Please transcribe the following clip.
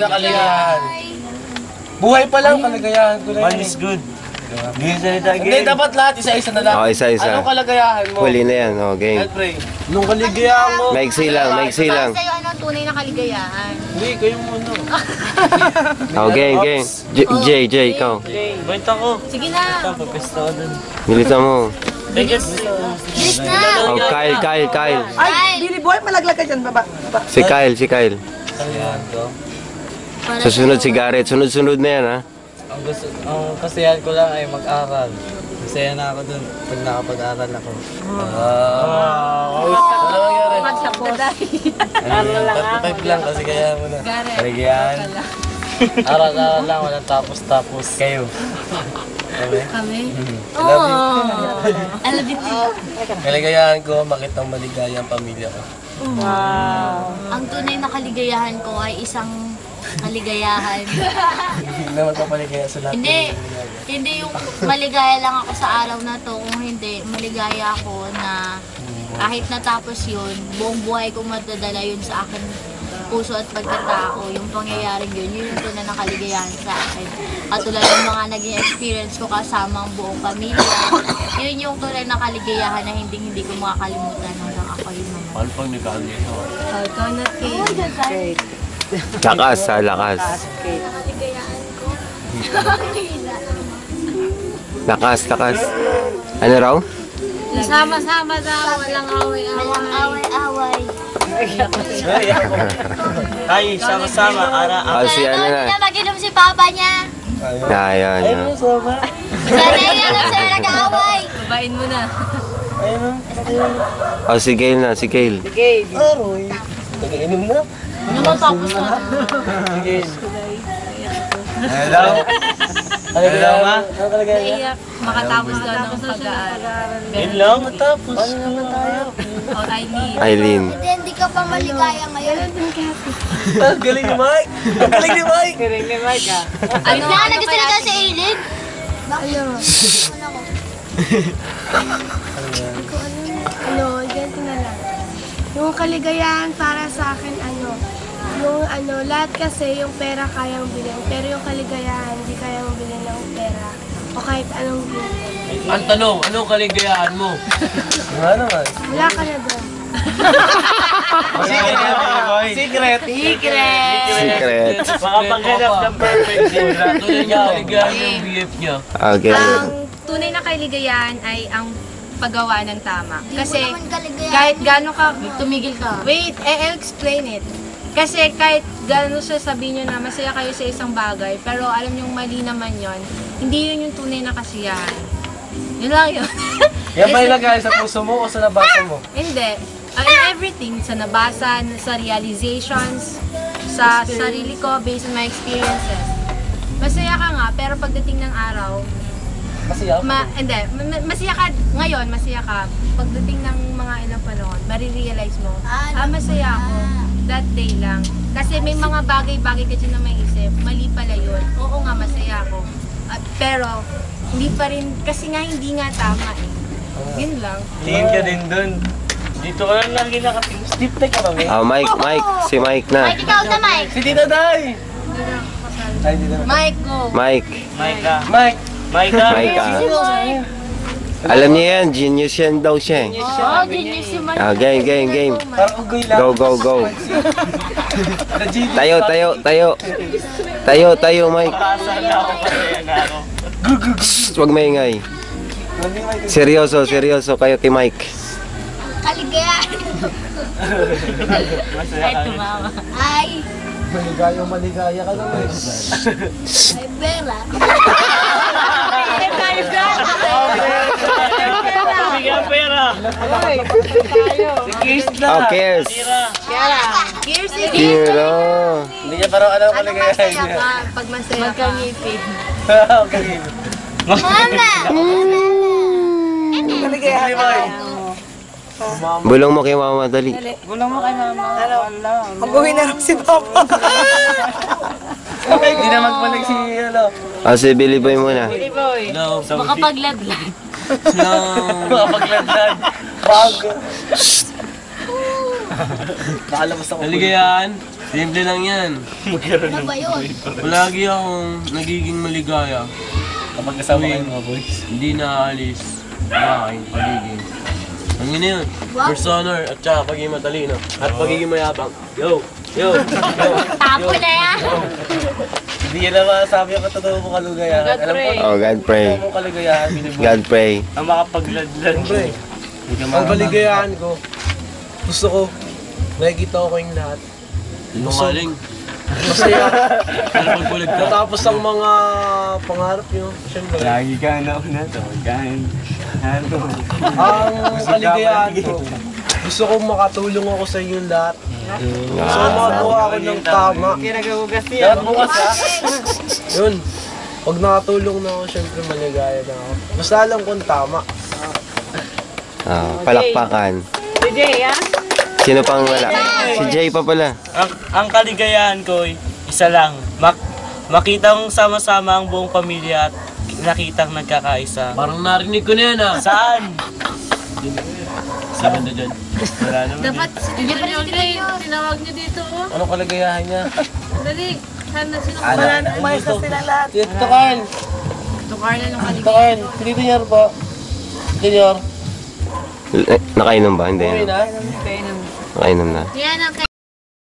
Kaligayahan. Buhay pa lang, kaligayahan ko na. One is good. Hindi, dapat lahat, isa-isa na lang. Oh, isa-isa. Anong kalagayahan mo? Huli na yan, oh, game. Pray. Nung kaligayahan mo. Maigsi lang, maigsi lang. Sa'yo, ano tunay na kaligayahan? Hindi, kayo muna. Oh, game. Jay, ikaw. Wait ako. Sige na. Papapesta ko dun. Militan mo. Bilis na. Oh, Kyle. Ay, Billy Boy, malaglag ka dyan, baba. Si Kyle. Kaligayahan ko. Susunod si Garrett. Sunod-sunod na yan, ha? Ang kasiyahan ko lang ay mag-aral. Masaya na ako dun pag nakapag-aral ako. Ano nangyari? Magsapos. Type lang kasi kaya mo na. Kaligayahan. Aral-aral lang, walang tapos-tapos. Kayo. Kami? Oo. I love it. Kaligayahan ko, makitang maligaya ang pamilya ko. Ang tunay na kaligayahan ko ay isang kaligayahan. Hindi naman papaligaya sa lahat. Hindi yung maligaya lang ako sa araw na to. Kung hindi, maligaya ako na kahit natapos yun, buong buhay ko matadala yun sa akin puso at pagkatao. Yung pangyayaring yun yung tunay na kaligayahan sa akin. At tulad ng mga naging experience ko kasama ang buong pamilya, yun yung tunay na kaligayahan na hindi ko makakalimutan hanggang ako yun naman. Paano pag nagkakaligayahan ko? Ikaw na, Kate. Lakas. Lakas. Ano raw? Sama-sama daw, walang away-away. Ay, sama-sama. Oh, si ano na. Hindi na mag-inom si Papa niya. Ayan. Sana yan ang sila nag-away. Babain mo na. Oh, si Gail na. Aroy. Nag-inom na. Namatapos na. Hello? Hello, ma? Ano kalagayahan? Naiyak. Makatapos daw ng pag-aaral. Yun lang, matapos. O, Aileen. Hindi ka pa maligaya ngayon. Galing ni Mike! Galing ni Mike! Ano? Nagsalita si Aileen? Ganito na lang. Yung kaligayahan para sa akin, lahat kasi yung pera kayang bilhin, pero yung kaligayahan hindi kayang bilhin ng pera o kahit anong bilhin. Ang tanong, anong kaligayahan mo? Nga naman. Wala ka na doon. Secret! Makapaghanap ng perfect day. Tunay niya kaligayahan yung BF niya. Okay. Ang tunay na kaligayahan ay ang paggawa ng tama. Kasi kahit gaano ka, Tumigil ka. wait, I'll explain it. Kasi kahit gaano siya sabihin nyo na masaya kayo sa isang bagay, pero alam nyo mali naman yon, hindi yun yung tunay na kasiyahan. Yun lang yun. Yan ba ilagay sa puso mo o sa nabasa mo? Hindi. In everything, sa nabasa, sa realizations, sa sarili ko, based on my experiences. Masaya ka nga, pero pagdating ng araw, Masaya ako. masaya ka ngayon, masaya ka. Pagdating ng mga ilang panahon, marirealize mo, masaya ako. That day lang. Kasi may mga bagay-bagay ka dyan na may isip, mali pala yun. Oo nga, masaya ako. Pero, hindi pa rin, kasi nga hindi nga tama eh. Yun lang. Tingin ka din dun. Dito ka lang lagi nakatingin. Deep tech ka ba, Mike? Oh, Mike. Si Mike na. Mike, ikaw na, Mike. Si Tita Day! Ay, hindi naman. Mike, go! Mike. Mike! Mike. Alam niya yan, genius yan daw siya. Oh, genius si Mike. Game. Parang ugoy lang. Go. Tayo, Mike. Saan na ako kasi na ako. Huwag maingay. Seryoso kayo kay Mike. Kaligayahan. Ay, tumawa. Ay, Maligaya ka naman. ay, pera. Bigyan pera. Oh, Kiers. Here's it! Kiro. Hindi niya parang alam kaligayahan Masaya niya. ka pag masaya ka. Magkangipid. Okay. Mama! Kaligayahan mo. Bulong mo kay mama, dali. Mag-uwi na lang si Papa. Hindi na magpalag si, Oh, si Billy Boy muna. No. Makapagladlad. No. Makapagladlad. Bago. Nakalabas ako. Kaligayahan. Simple lang yan. Ano ba yun? Palagi akong nagiging maligaya. Kapag kasama kayo mga boys. Hindi naaalis ang aking pagiging. Ang ina yun. Personal at saka pagiging matalino. At pagiging mayabang. Yo! Yo! Yo! Tapo na yan! Hindi yan naman sabi ang katotoo mo kaligayahan. Alam ko, Oh, God pray. katotoo mo kaligayahan, Billy Boy. God pray. Ang makapagladlad mo eh. Ang kaligayahan ko, gusto ko, nakikita ko kayong lahat. Sinungaling. Masaya. Pero pagbulag ka. Natapos ang mga pangarap nyo, syempre. Lagi ka nauna to. Kain. Ang kaligayahan ko, gusto ko makatulong ako sa inyong lahat. Gusto ko makakuha ako ng tama. Lahat bukas ha. Yun. Pag nakatulong na ako, syempre maligaya na ako. Basta alam kong tama. Palakpakan. Si Jay, ha? Sino pang wala? Si Jay pa pala. Ang kaligayahan ko ay isa lang. Makita mong sama-sama ang buong pamilya at nakitang nagkakaisa. Parang narinig ko na yan ah. Saan? Sabi na dyan. Wala naman. Dapat tinawag niyo dito. Oh. Anong kaligayahan niya? Dali. Sana sino Wala na, umayos na sila lahat. Tito Carl! Tukar na nung Tito Carl! Tito Nyor po. Tito Nyor. Nakainom ba? Hindi. Okay na? Nakainom na. Yan ang